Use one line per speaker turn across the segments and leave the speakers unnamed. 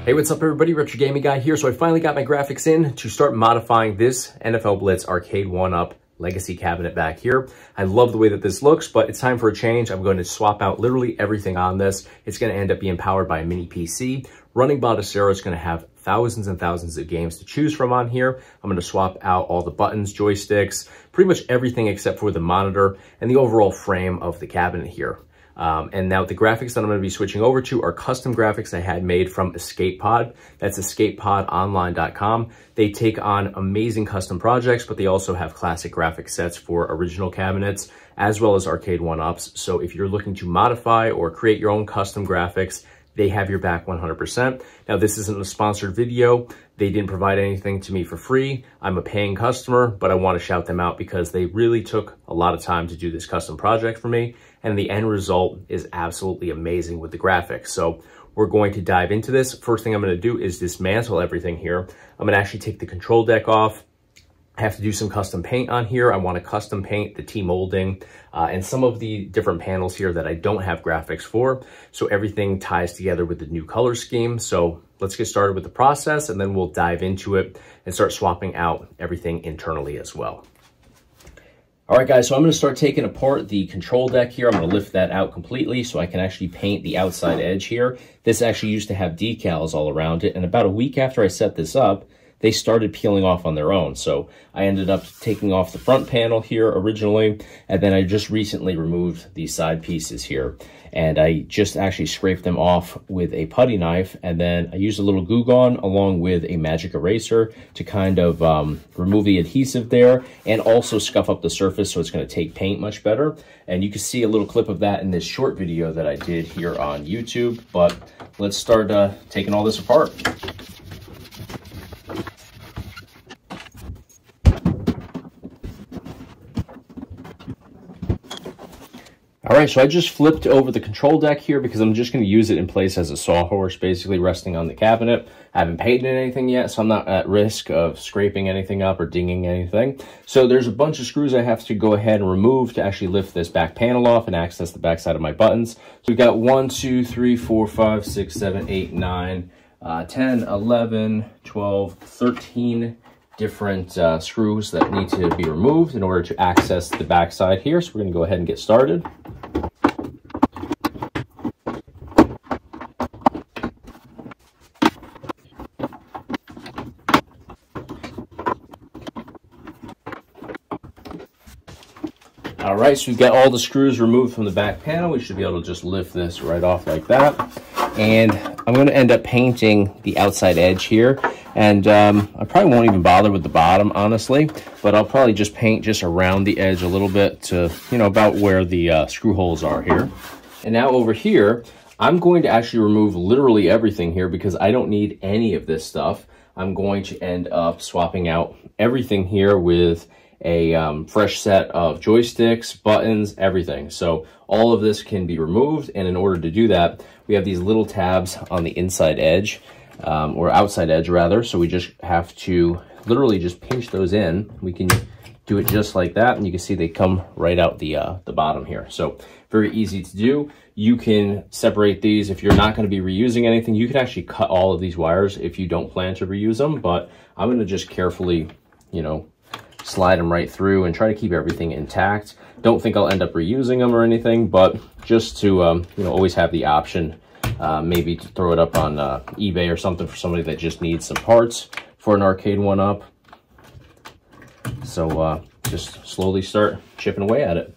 Hey, what's up everybody? Retro Gaming Guy here. So I finally got my graphics in to start modifying this NFL Blitz Arcade1up Legacy Cabinet back here. I love the way that this looks, but it's time for a change. I'm going to swap out literally everything on this. It's going to end up being powered by a mini PC. Running Baldacero is going to have thousands and thousands of games to choose from on here. I'm going to swap out all the buttons, joysticks, pretty much everything except for the monitor and the overall frame of the cabinet here. And now the graphics that I'm going to be switching over to are custom graphics I had made from EscapePod. That's escapepodonline.com. They take on amazing custom projects, but they also have classic graphic sets for original cabinets, as well as Arcade1ups. So if you're looking to modify or create your own custom graphics, they have your back 100%. Now, this isn't a sponsored video. They didn't provide anything to me for free. I'm a paying customer, but I want to shout them out because they really took a lot of time to do this custom project for me. And the end result is absolutely amazing with the graphics. So we're going to dive into this. First thing I'm going to do is dismantle everything here. I'm going to actually take the control deck off. I have to do some custom paint on here. I want to custom paint the T-molding and some of the different panels here that I don't have graphics for. So everything ties together with the new color scheme. So let's get started with the process and then we'll dive into it and start swapping out everything internally as well. All right, guys, so I'm going to start taking apart the control deck here. I'm going to lift that out completely so I can actually paint the outside edge here. This actually used to have decals all around it. And about a week after I set this up, they started peeling off on their own. So I ended up taking off the front panel here originally, and then I just recently removed these side pieces here. And I just actually scraped them off with a putty knife, and then I used a little Goo Gone along with a magic eraser to kind of remove the adhesive there and also scuff up the surface so it's going to take paint much better. And you can see a little clip of that in this short video that I did here on YouTube. But let's start taking all this apart. All right, so I just flipped over the control deck here because I'm just going to use it in place as a sawhorse, basically resting on the cabinet. I haven't painted anything yet, so I'm not at risk of scraping anything up or dinging anything. So there's a bunch of screws I have to go ahead and remove to actually lift this back panel off and access the back side of my buttons. So we've got 1, 2, 3, 4, 5, 6, 7, 8, 9, 10, 11, 12, 13 different screws that need to be removed in order to access the back side here. So we're going to go ahead and get started. All right, so we've got all the screws removed from the back panel. We should be able to just lift this right off like that. And I'm going to end up painting the outside edge here. And I probably won't even bother with the bottom, honestly, but I'll probably just paint just around the edge a little bit to, you know, about where the screw holes are here. And now over here, I'm going to actually remove literally everything here because I don't need any of this stuff. I'm going to end up swapping out everything here with a fresh set of joysticks, buttons, everything. So all of this can be removed, and in order to do that, we have these little tabs on the inside edge, or outside edge rather. So we just have to literally just pinch those in. We can do it just like that, and you can see they come right out the bottom here. So very easy to do. You can separate these if you're not going to be reusing anything. You can actually cut all of these wires if you don't plan to reuse them, but I'm going to just carefully, you know, slide them right through and try to keep everything intact. Don't think I'll end up reusing them or anything, but just to you know, always have the option, maybe to throw it up on eBay or something for somebody that just needs some parts for an Arcade1up. So just slowly start chipping away at it.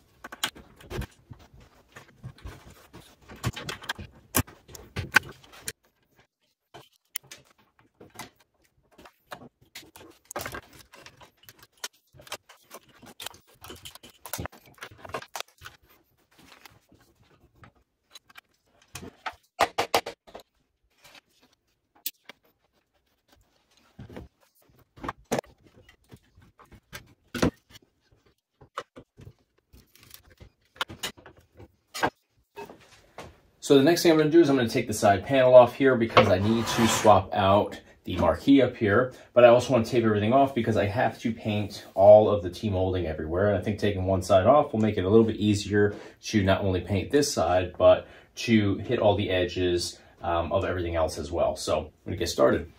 So the next thing I'm going to do is I'm going to take the side panel off here because I need to swap out the marquee up here, but I also want to tape everything off because I have to paint all of the T-molding everywhere. And I think taking one side off will make it a little bit easier to not only paint this side, but to hit all the edges of everything else as well. So I'm gonna get started.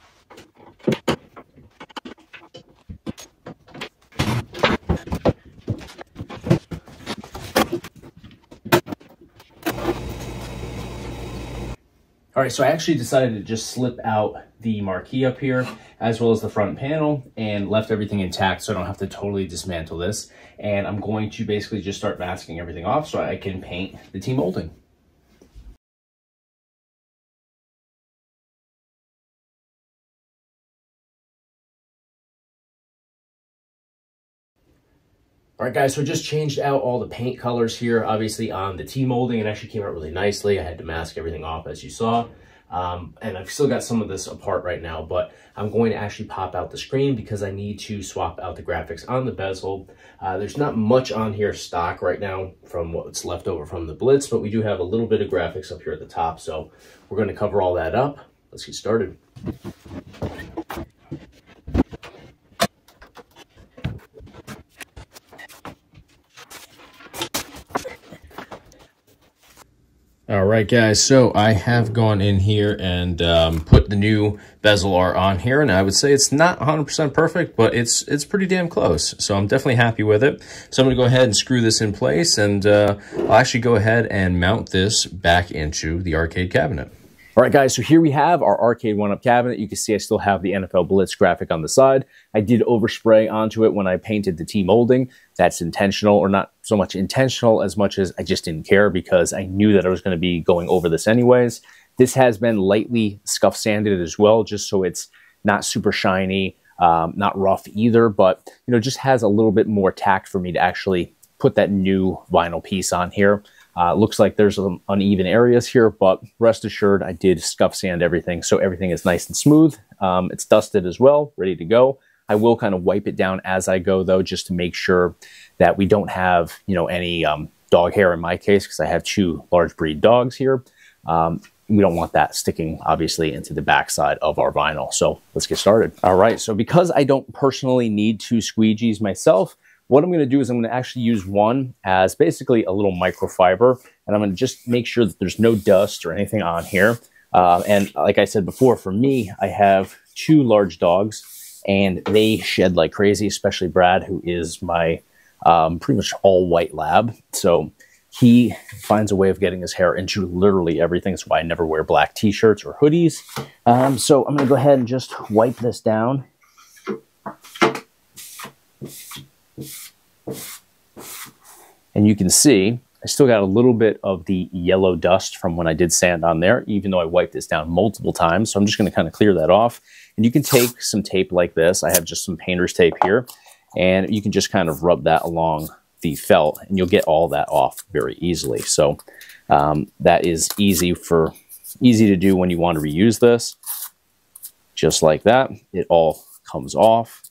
All right, so I actually decided to just slip out the marquee up here, as well as the front panel, and left everything intact so I don't have to totally dismantle this. And I'm going to basically just start masking everything off so I can paint the team molding. All right, guys, so I just changed out all the paint colors here, obviously on the T-molding. It actually came out really nicely. I had to mask everything off, as you saw. And I've still got some of this apart right now, but I'm going to actually pop out the screen because I need to swap out the graphics on the bezel. There's not much on here stock right now from what's left over from the Blitz, but we do have a little bit of graphics up here at the top. So we're going to cover all that up. Let's get started. All right, guys, so I have gone in here and put the new bezel art on here, and I would say it's not 100% perfect, but it's pretty damn close. So I'm definitely happy with it. So I'm going to go ahead and screw this in place, and I'll actually go ahead and mount this back into the arcade cabinet. All right, guys, so here we have our Arcade1up cabinet. You can see I still have the NFL Blitz graphic on the side. I did overspray onto it when I painted the T-molding. That's intentional, or not so much intentional as much as I just didn't care because I knew that I was going to be going over this anyways. This has been lightly scuff sanded as well, just so it's not super shiny, not rough either, but just has a little bit more tact for me to actually put that new vinyl piece on here. Looks like there's some uneven areas here, but rest assured, I did scuff sand everything, so everything is nice and smooth. It's dusted as well, ready to go. I will kind of wipe it down as I go, though, just to make sure that we don't have, any dog hair in my case, because I have 2 large breed dogs here. We don't want that sticking, obviously, into the backside of our vinyl. So let's get started. All right, so because I don't personally need 2 squeegees myself, what I'm going to do is I'm going to actually use one as basically a little microfiber, and I'm going to just make sure that there's no dust or anything on here. And like I said before, for me, I have 2 large dogs, and they shed like crazy, especially Brad, who is my pretty much all white lab. So he finds a way of getting his hair into literally everything. That's why I never wear black t-shirts or hoodies. So I'm going to go ahead and just wipe this down. And you can see I still got a little bit of the yellow dust from when I did sand on there, even though I wiped this down multiple times. So I'm just going to kind of clear that off. And you can take some tape like this. I have just some painter's tape here, and you can just kind of rub that along the felt, and you'll get all that off very easily. So that is easy to do when you want to reuse this. Just like that, it all comes off.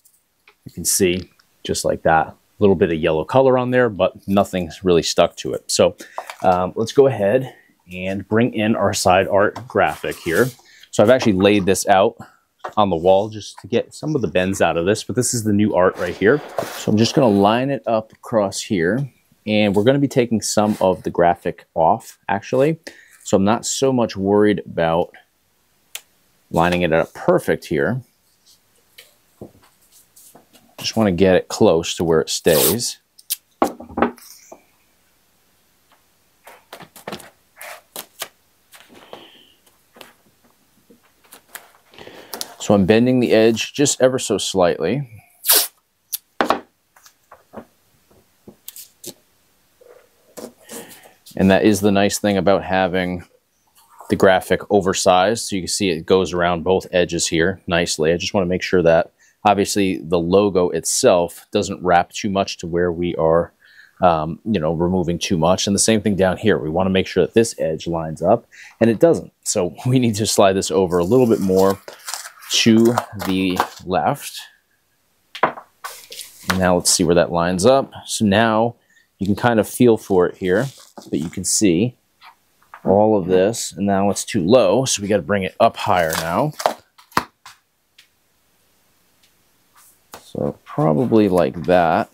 You can see just like that. A little bit of yellow color on there, but nothing's really stuck to it. So let's go ahead and bring in our side art graphic here. So I've actually laid this out on the wall just to get some of the bends out of this, but this is the new art right here. So I'm just going to line it up across here, and we're going to be taking some of the graphic off, actually. So I'm not so much worried about lining it up perfect here. Just want to get it close to where it stays. So I'm bending the edge just ever so slightly. And that is the nice thing about having the graphic oversized. So you can see it goes around both edges here nicely. I just want to make sure that obviously the logo itself doesn't wrap too much to where we are, removing too much. And the same thing down here. We want to make sure that this edge lines up, and it doesn't. So we need to slide this over a little bit more to the left. And now let's see where that lines up. So now you can kind of feel for it here, but you can see all of this, and now it's too low, so we got to bring it up higher now. So probably like that.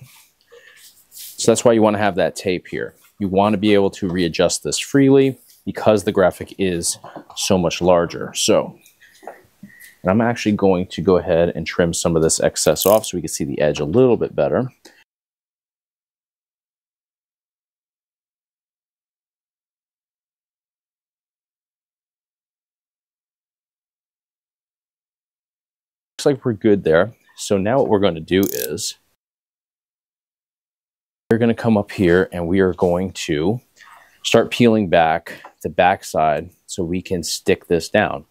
So that's why you want to have that tape here. You want to be able to readjust this freely.
because the graphic is so much larger. So I'm actually going to go ahead and trim some of this excess off so we can see the edge a little bit better. Looks like we're good there. So now what we're going to do is we're going to come up here and we are going to start peeling back the backside so we can stick this down.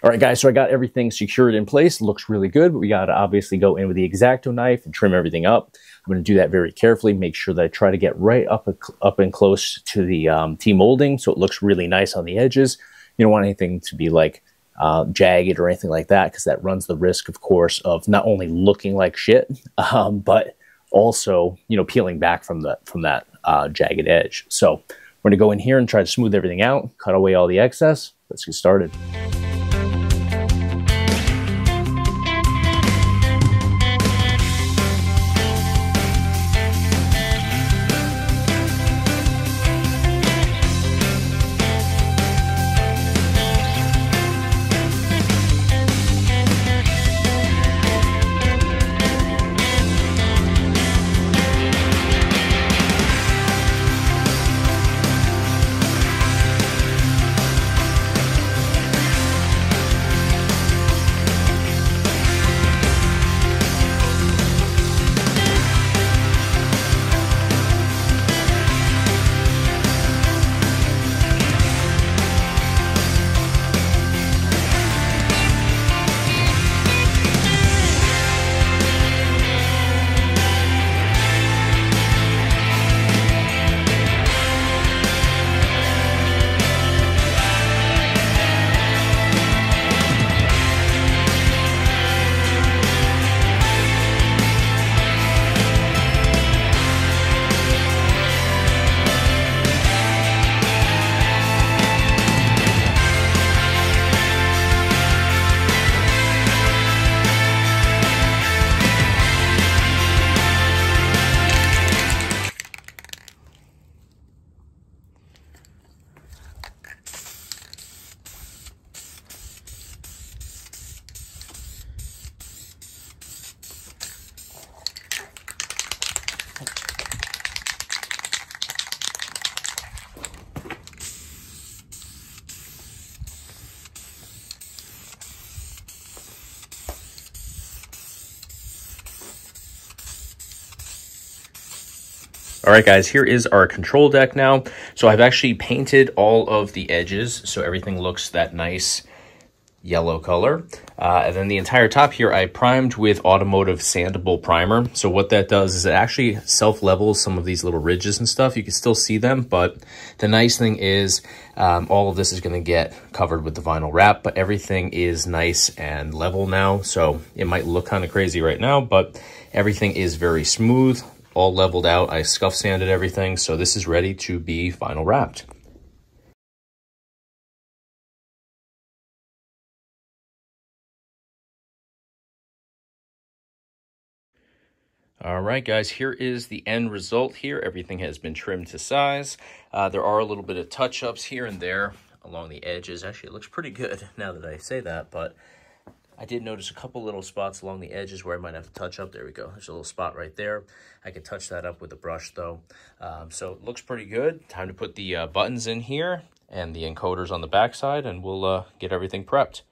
All right, guys, so I got everything secured in place. It looks really good, but we got to obviously go in with the X-Acto knife and trim everything up. I'm going to do that very carefully, make sure that I try to get right up and close to the T-molding so it looks really nice on the edges. You don't want anything to be like jagged or anything like that because that runs the risk, of course, of not only looking like shit, but also, you know, peeling back from that jagged edge. So we're going to go in here and try to smooth everything out, cut away all the excess. Let's get started.
All right, guys, here is our control deck now. So I've actually painted all of the edges so everything looks that nice yellow color. And then the entire top here, I primed with automotive sandable primer. So what that does is it actually self-levels some of these little ridges and stuff. You can still see them, but the nice thing is all of this is going to get covered with the vinyl wrap, but everything is nice and level now. So it might look kind of crazy right now, but everything is very smooth, all leveled out. I scuff sanded everything, so this is ready to be vinyl wrapped. All right, guys, here is the end result here. Everything has been trimmed to size. There are a little bit of touch-ups here and there along the edges. Actually, it looks pretty good now that I say that, but I did notice a couple little spots along the edges where I might have to touch up. There we go. There's a little spot right there. I could touch that up with a brush, though. So it looks pretty good. Time to put the buttons in here and the encoders on the backside, and we'll get everything prepped.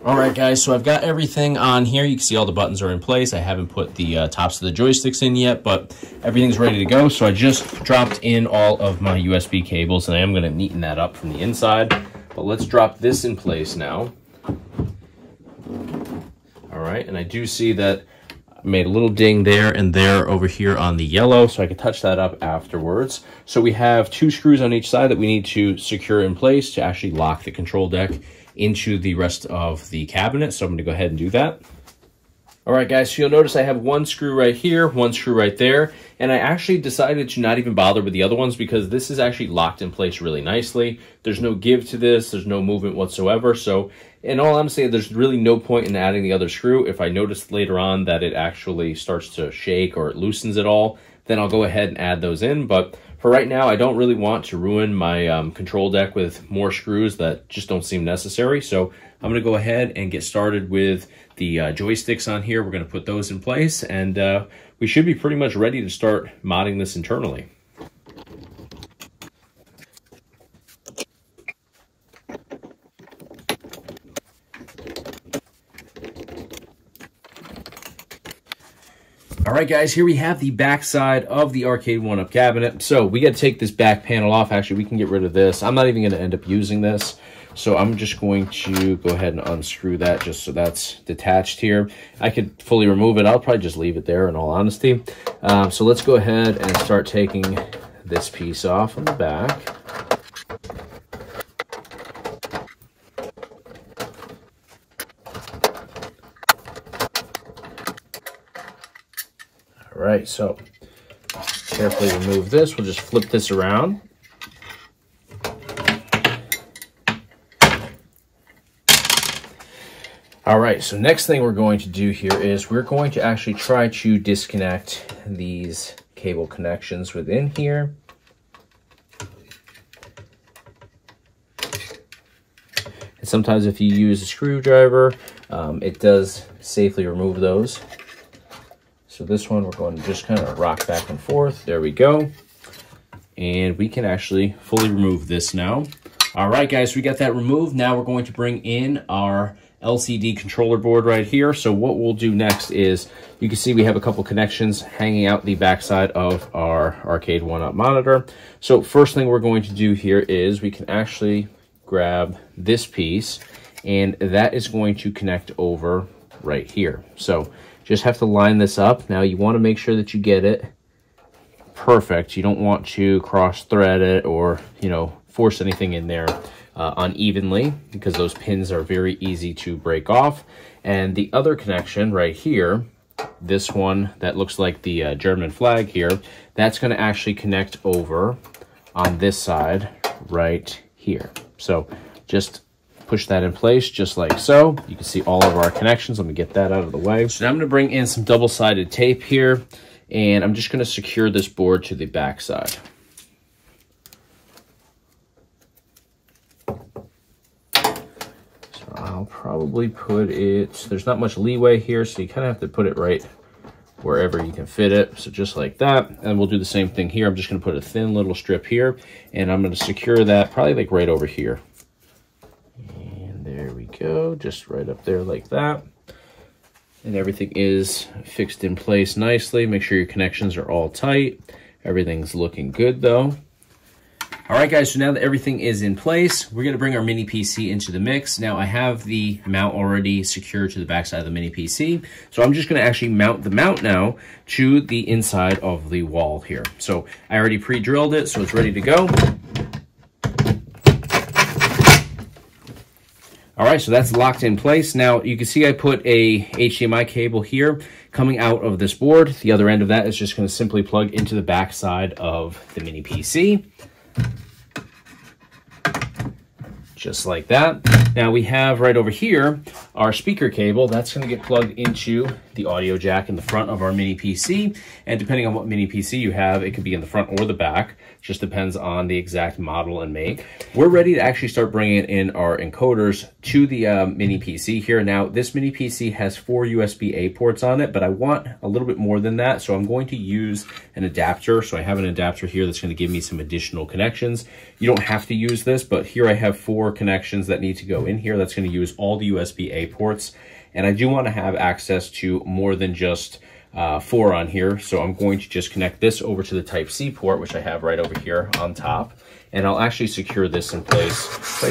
All right, guys, so I've got everything on here. You can see all the buttons are in place. I haven't put the tops of the joysticks in yet, but everything's ready to go. So I just dropped in all of my USB cables, and I am going to neaten that up from the inside. But let's drop this in place now. All right, and I do see that I made a little ding there and there over here on the yellow, so I can touch that up afterwards. So we have 2 screws on each side that we need to secure in place to actually lock the control deck into the rest of the cabinet. So I'm going to go ahead and do that. All right, guys, so you'll notice I have 1 screw right here, 1 screw right there, and I actually decided to not even bother with the other ones because this is actually locked in place really nicely. There's no give to this, there's no movement whatsoever. So in all honesty, there's really no point in adding the other screw. If I notice later on that it actually starts to shake or it loosens it all, then I'll go ahead and add those in. But for right now, I don't really want to ruin my control deck with more screws that just don't seem necessary. So I'm going to go ahead and get started with the joysticks on here. We're going to put those in place, and we should be pretty much ready to start modding this internally. All right, guys, here we have the back side of the Arcade1up cabinet. So we got to take this back panel off. Actually, we can get rid of this. I'm not even going to end up using this. So I'm just going to go ahead and unscrew that just so that's detached here. I could fully remove it. I'll probably just leave it there in all honesty. So let's go ahead and start taking this piece off on the back. All right, so carefully remove this. We'll just flip this around. All right, so next thing we're going to do here is we're going to actually try to disconnect these cable connections within here. And sometimes if you use a screwdriver, it does safely remove those. So this one, we're going to just kind of rock back and forth. There we go. And we can actually fully remove this now. All right, guys, we got that removed. Now we're going to bring in our LCD controller board right here. So what we'll do next is, you can see we have a couple connections hanging out the backside of our Arcade1up monitor. So first thing we're going to do here is we can actually grab this piece, and that is going to connect over right here. So just have to line this up. Now you want to make sure that you get it perfect. You don't want to cross thread it or, you know, force anything in there unevenly, because those pins are very easy to break off. And the other connection right here, this one that looks like the German flag here, that's going to actually connect over on this side right here. So just push that in place just like so. You can see all of our connections. Let me get that out of the way. So now I'm going to bring in some double-sided tape here, and I'm just going to secure this board to the back side. So I'll probably put it, there's not much leeway here, so you kind of have to put it right wherever you can fit it. So just like that. And we'll do the same thing here. I'm just going to put a thin little strip here, and I'm going to secure that probably like right over here. There we go, just right up there like that. And everything is fixed in place nicely. Make sure your connections are all tight. Everything's looking good though. All right, guys, so now that everything is in place, we're gonna bring our mini PC into the mix. Now I have the mount already secured to the backside of the mini PC. So I'm just gonna actually mount the mount now to the inside of the wall here. So I already pre-drilled it, so it's ready to go. All right, so that's locked in place. Now you can see I put a HDMI cable here coming out of this board. The other end of that is just going to simply plug into the back side of the mini PC. Just like that. Now we have right over here our speaker cable. That's going to get plugged into
the audio jack in the front of our mini PC. And depending on what mini PC you have, it could be in the front or the back. Just depends on the exact model and make. We're ready to actually start bringing in our encoders to the mini PC here. Now, this mini PC has 4 USB-A ports on it, but I want a little bit more than that. So I'm going to use an adapter. So I have an adapter here that's going to give me some additional connections. You don't have to use this, but here I have 4 connections that need to go in here. That's going to use all the USB-A ports. And I do want to have access to more than just 4 on here. So I'm going to just connect this over to the Type-C port, which I have right over here on top. And I'll actually secure this in place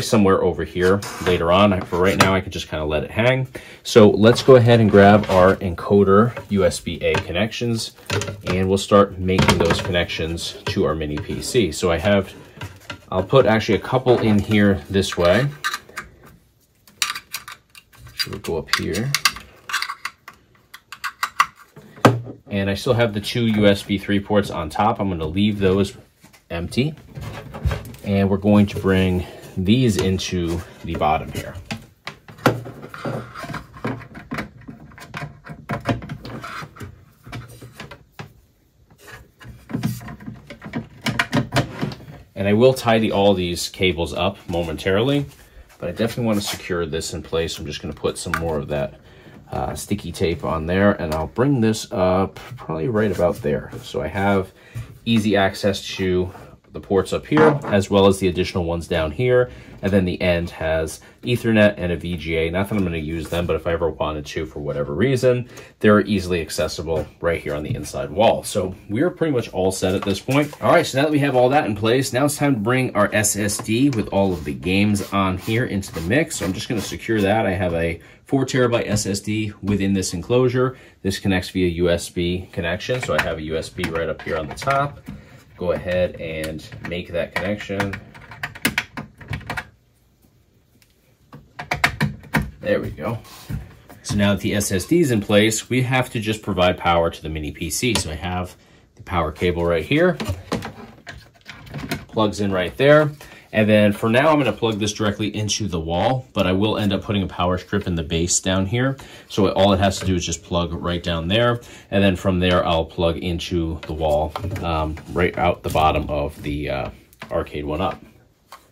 somewhere over here later on. For right now, I can just kind of let it hang. So let's go ahead and grab our encoder USB-A connections, and we'll start making those connections to our mini PC. So I'll put actually a couple in here this way. So we'll go up here. And I still have the 2 USB 3 ports on top. I'm going to leave those empty. And we're going to bring these into the bottom here. And I will tidy all these cables up momentarily, but I definitely want to secure this in place. I'm just going to put some more of that sticky tape on there, and I'll bring this up probably right about there. So I have easy access to the ports up here, as well as the additional ones down here. And then the end has Ethernet and a VGA. Not that I'm going to use them, but if I ever wanted to for whatever reason, they're easily accessible right here on the inside wall. So we're pretty much all set at this point. All right, so now that we have all that in place, now it's time to bring our SSD with all of the games on here into the mix. So I'm just going to secure that. I have a 4 terabyte SSD within this enclosure. This connects via USB connection. So I have a USB right up here on the top. Go ahead and make that connection. There we go. So now that the SSD is in place, we have to just provide power to the mini PC. So I have the power cable right here. Plugs in right there. And then for now, I'm going to plug this directly into the wall, but I will end up putting a power strip in the base down here. So all it has to do is just plug right down there. And then from there, I'll plug into the wall right out the bottom of the Arcade1up.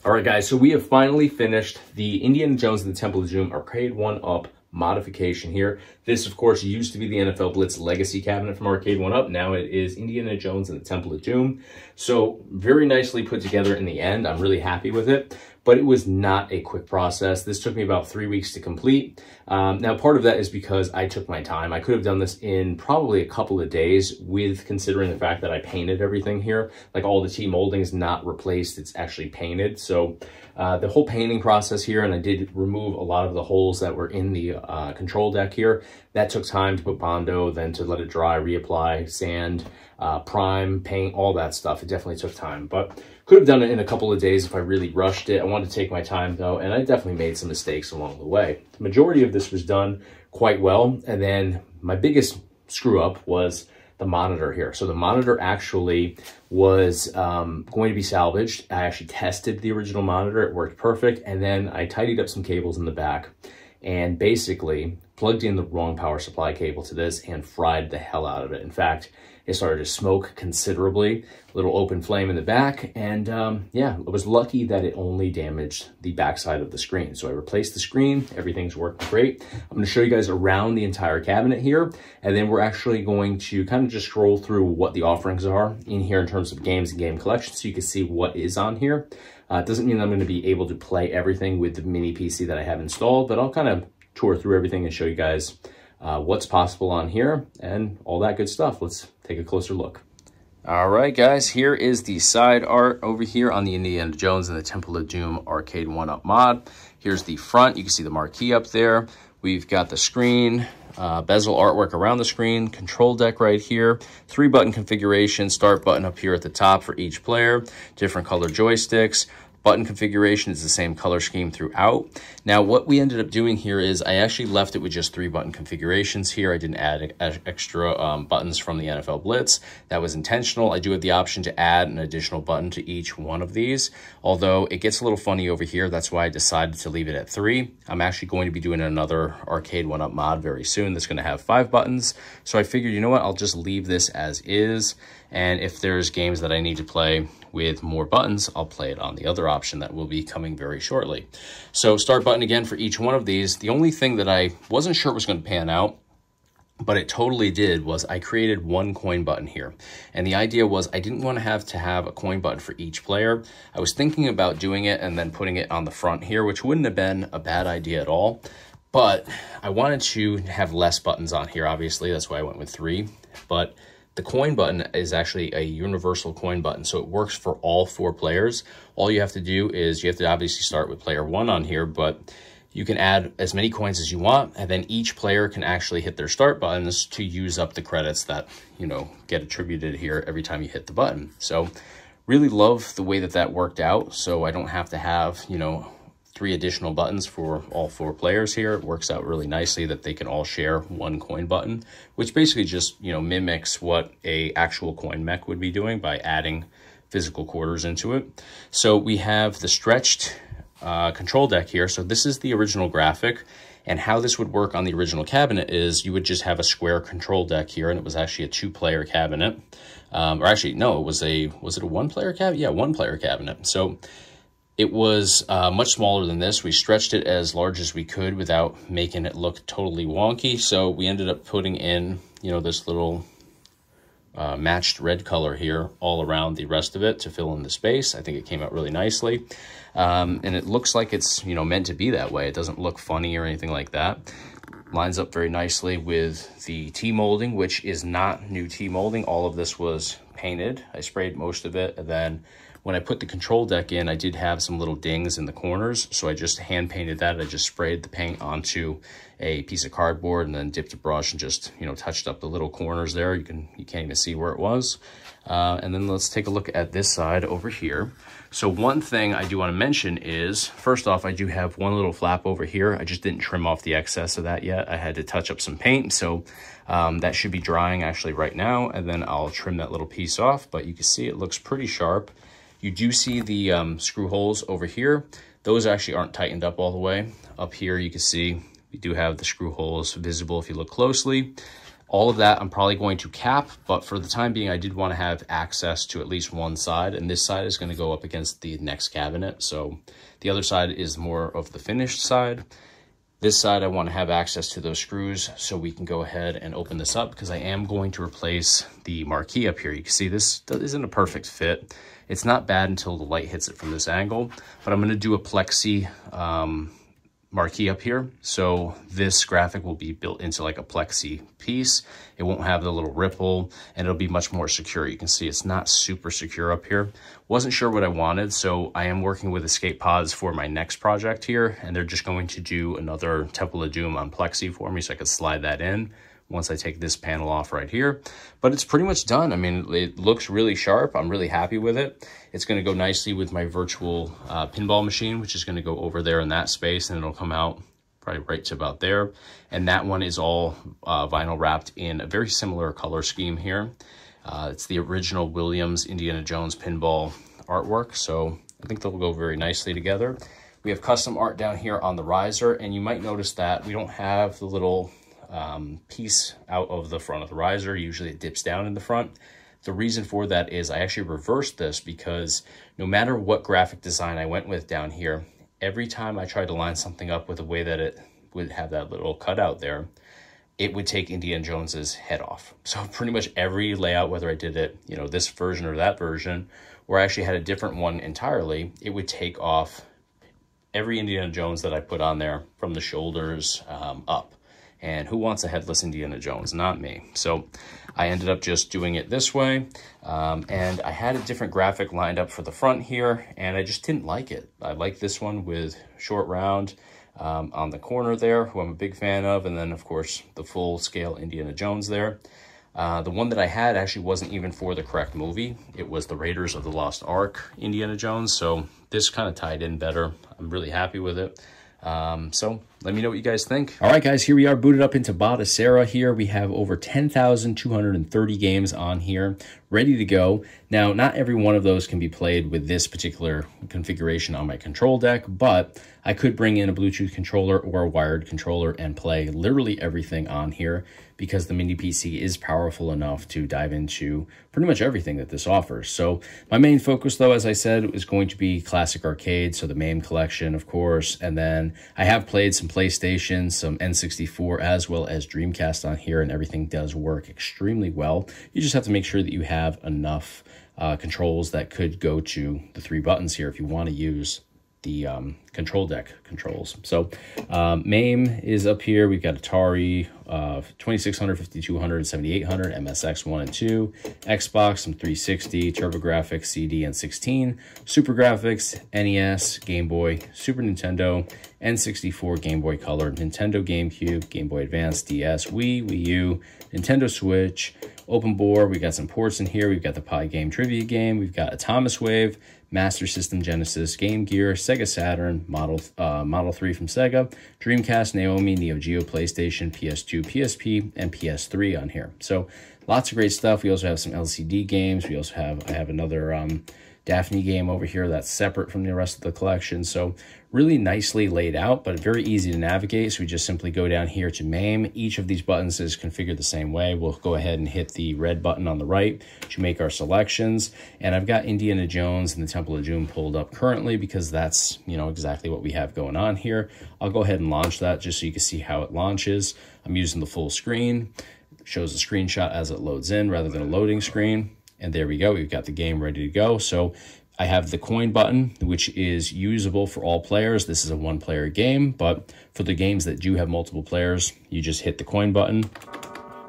All right, guys, so we have finally finished the Indiana Jones and the Temple of Doom Arcade1up modification here. This, of course, used to be the NFL Blitz Legacy Cabinet from Arcade1up. Now it is Indiana Jones and the Temple of Doom. So very nicely put together in the end. I'm really happy with it, but it was not a quick process. This took me about 3 weeks to complete. Now, part of that is because I took my time. I could have done this in probably a couple of days with considering the fact that I painted everything here. Like all the T-molding is not replaced, it's actually painted. So the whole painting process here, and I did remove a lot of the holes that were in the control deck here. That took time to put Bondo, then to let it dry, reapply, sand, prime, paint, all that stuff. It definitely took time, but could have done it in a couple of days if I really rushed it. I wanted to take my time though, and I definitely made some mistakes along the way. The majority of this was done quite well, and then my biggest screw up was the monitor here. So the monitor actually was going to be salvaged. I actually tested the original monitor. It worked perfect. And then I tidied up some cables in the back and basically plugged in the wrong power supply cable to this and fried the hell out of it. In fact, it started to smoke considerably, little open flame in the back. And yeah, I was lucky that it only damaged the backside of the screen. So I replaced the screen, everything's working great. I'm gonna show you guys around the entire cabinet here. And then we're actually going to kind of just scroll through what the offerings are in here in terms of games and game collections so you can see what is on here. It doesn't mean I'm gonna be able to play everything with the mini PC that I have installed, but I'll kind of tour through everything and show you guys what's possible on here and all that good stuff. Let's take a closer look. All right, guys, here is the side art over here on the Indiana Jones and the Temple of Doom Arcade1up mod. Here's the front. You can see the marquee up there. We've got the screen, bezel artwork around the screen, control deck right here, 3-button configuration, start button up here at the top for each player, different color joysticks, Button configuration is the same color scheme throughout. Now, what we ended up doing here is I actually left it with just 3 button configurations here. I didn't add extra buttons from the NFL Blitz. That was intentional. I do have the option to add an additional button to each one of these, although it gets a little funny over here. That's why I decided to leave it at 3. I'm actually going to be doing another Arcade1up mod very soon that's going to have 5 buttons. So I figured, you know what, I'll just leave this as is. And if there's games that I need to play with more buttons, I'll play it on the other option that will be coming very shortly. So start button again for each one of these. The only thing that I wasn't sure was going to pan out, but it totally did, was I created 1 coin button here. And the idea was I didn't want to have a coin button for each player. I was thinking about doing it and then putting it on the front here, which wouldn't have been a bad idea at all. But I wanted to have less buttons on here, obviously. That's why I went with 3. But the coin button is actually a universal coin button, so it works for all 4 players. All you have to do is you have to obviously start with player 1 on here, but you can add as many coins as you want, and then each player can actually hit their start buttons to use up the credits that, you know, get attributed here every time you hit the button. So really love the way that that worked out, so I don't have to have, you know, 3 additional buttons for all 4 players here. It works out really nicely that they can all share 1 coin button, which basically just, you know, mimics what a actual coin mech would be doing by adding physical quarters into it. So we have the stretched control deck here. So this is the original graphic, and how this would work on the original cabinet is you would just have a square control deck here, and it was actually a 2-player cabinet. Or actually, no, was it a 1-player cabinet? Yeah, 1-player cabinet. So it was much smaller than this. We stretched it as large as we could without making it look totally wonky. So we ended up putting in, you know, this little matched red color here all around the rest of it to fill in the space. I think it came out really nicely. And it looks like it's, you know, meant to be that way. It doesn't look funny or anything like that. Lines up very nicely with the T-molding, which is not new T-molding. All of this was painted. I sprayed most of it, and then when I put the control deck in, I did have some little dings in the corners, so I just hand painted that. I just sprayed the paint onto a piece of cardboard and then dipped a brush and just, you know, touched up the little corners there. You can't even see where it was. And then let's take a look at this side over here. So one thing I do want to mention is, first off, I do have one little flap over here. I just didn't trim off the excess of that yet. I had to touch up some paint, so that should be drying actually right now, and then I'll trim that little piece off. But you can see it looks pretty sharp. You do see the screw holes over here. Those actually aren't tightened up all the way. Up here, you can see we do have the screw holes visible if you look closely. All of that I'm probably going to cap, but for the time being, I did want to have access to at least one side, and this side is going to go up against the next cabinet. So the other side is more of the finished side. This side, I want to have access to those screws so we can go ahead and open this up, because I am going to replace the marquee up here. You can see this isn't a perfect fit. It's not bad until the light hits it from this angle, but I'm going to do a plexi marquee up here. So this graphic will be built into like a plexi piece. It won't have the little ripple, and it'll be much more secure. You can see it's not super secure up here. Wasn't sure what I wanted, so I am working with Escape Pods for my next project here, and they're just going to do another Temple of Doom on plexi for me so I could slide that in once I take this panel off right here. But it's pretty much done. I mean, it looks really sharp. I'm really happy with it. It's going to go nicely with my virtual pinball machine, which is going to go over there in that space, and it'll come out probably right to about there. And that one is all vinyl wrapped in a very similar color scheme here. It's the original Williams Indiana Jones pinball artwork, so I think they'll go very nicely together. We have custom art down here on the riser, and you might notice that we don't have the little piece out of the front of the riser. Usually it dips down in the front. The reason for that is I actually reversed this, because no matter what graphic design I went with down here, every time I tried to line something up with a way that it would have that little cutout there, it would take Indiana Jones's head off. So pretty much every layout, whether I did it, you know, this version or that version, or I actually had a different one entirely, it would take off every Indiana Jones that I put on there from the shoulders up. And who wants a headless Indiana Jones? Not me. So I ended up just doing it this way. And I had a different graphic lined up for the front here, and I just didn't like it. I like this one with short round on the corner there, who I'm a big fan of. And then, of course, the full scale Indiana Jones there. The one that I had actually wasn't even for the correct movie. It was the Raiders of the Lost Ark, Indiana Jones. So this kind of tied in better. I'm really happy with it. So let me know what you guys think. All right, guys, here we are booted up into Botticera here. We have over 10,230 games on here, ready to go. Now, not every one of those can be played with this particular configuration on my control deck, but I could bring in a Bluetooth controller or a wired controller and play literally everything on here because the mini PC is powerful enough to dive into pretty much everything that this offers. So my main focus, though, as I said, is going to be classic arcade, so the MAME collection, of course, and then I have played some PlayStation, some N64, as well as Dreamcast on here, and everything does work extremely well. You just have to make sure that you have enough controls that could go to the 3 buttons here if you want to use the control deck controls. So MAME is up here. We've got Atari 2600, 5200, and 7800, MSX 1 and 2, Xbox, some 360, TurboGrafx, CD, and 16, Super Graphics, NES, Game Boy, Super Nintendo, N64, Game Boy Color, Nintendo GameCube, Game Boy Advance, DS, Wii U, Nintendo Switch, Open Board. We got some ports in here. We've got the Pi Game Trivia Game. We've got Atomis Wave, Master System, Genesis, Game Gear, Sega Saturn, Model 3 from Sega, Dreamcast, Naomi, Neo Geo, PlayStation, PS2, PSP, and PS3 on here. So lots of great stuff. We also have some LCD games. We also have, I have another Daphne game over here that's separate from the rest of the collection. So really nicely laid out, but very easy to navigate. So we just simply go down here to MAME. Each of these buttons is configured the same way. We'll go ahead and hit the red button on the right to make our selections. And I've got Indiana Jones and the Temple of Doom pulled up currently because that's, you know, exactly what we have going on here. I'll go ahead and launch that just so you can see how it launches. I'm using the full screen. It shows a screenshot as it loads in rather than a loading screen. And there we go. We've got the game ready to go. So I have the coin button, which is usable for all players. This is a one-player game, but for the games that do have multiple players, you just hit the coin button.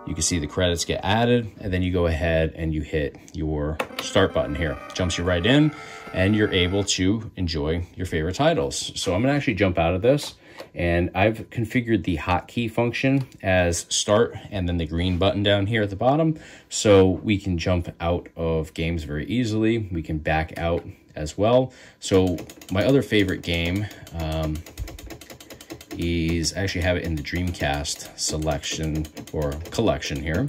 You can see the credits get added, and then you go ahead and you hit your start button here. Jumps you right in, and you're able to enjoy your favorite titles. So I'm going to actually jump out of this. And I've configured the hotkey function as start and then the green button down here at the bottom. So we can jump out of games very easily. We can back out as well. So my other favorite game is, I actually have it in the Dreamcast selection or collection here.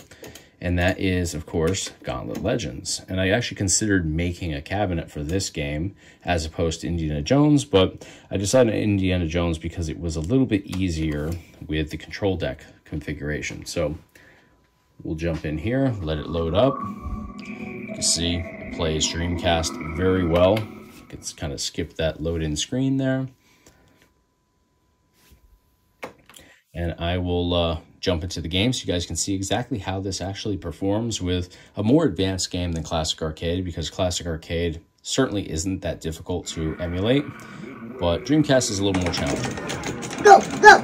And that is, of course, Gauntlet Legends. And I actually considered making a cabinet for this game as opposed to Indiana Jones, but I decided on Indiana Jones because it was a little bit easier with the control deck configuration. So we'll jump in here, let it load up. You can see it plays Dreamcast very well. It's kind of skipped that load-in screen there. And I will jump into the game so you guys can see exactly how this actually performs with a more advanced game than Classic Arcade, because Classic Arcade certainly isn't that difficult to emulate, but Dreamcast is a little more challenging.
Go, go!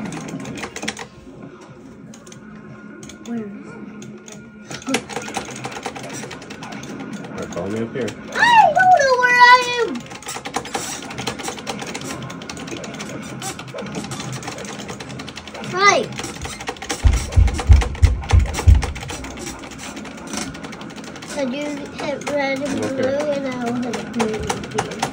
Alright, follow me up here.
I don't know where I am! Right. So you hit red and blue, and I will hit green here.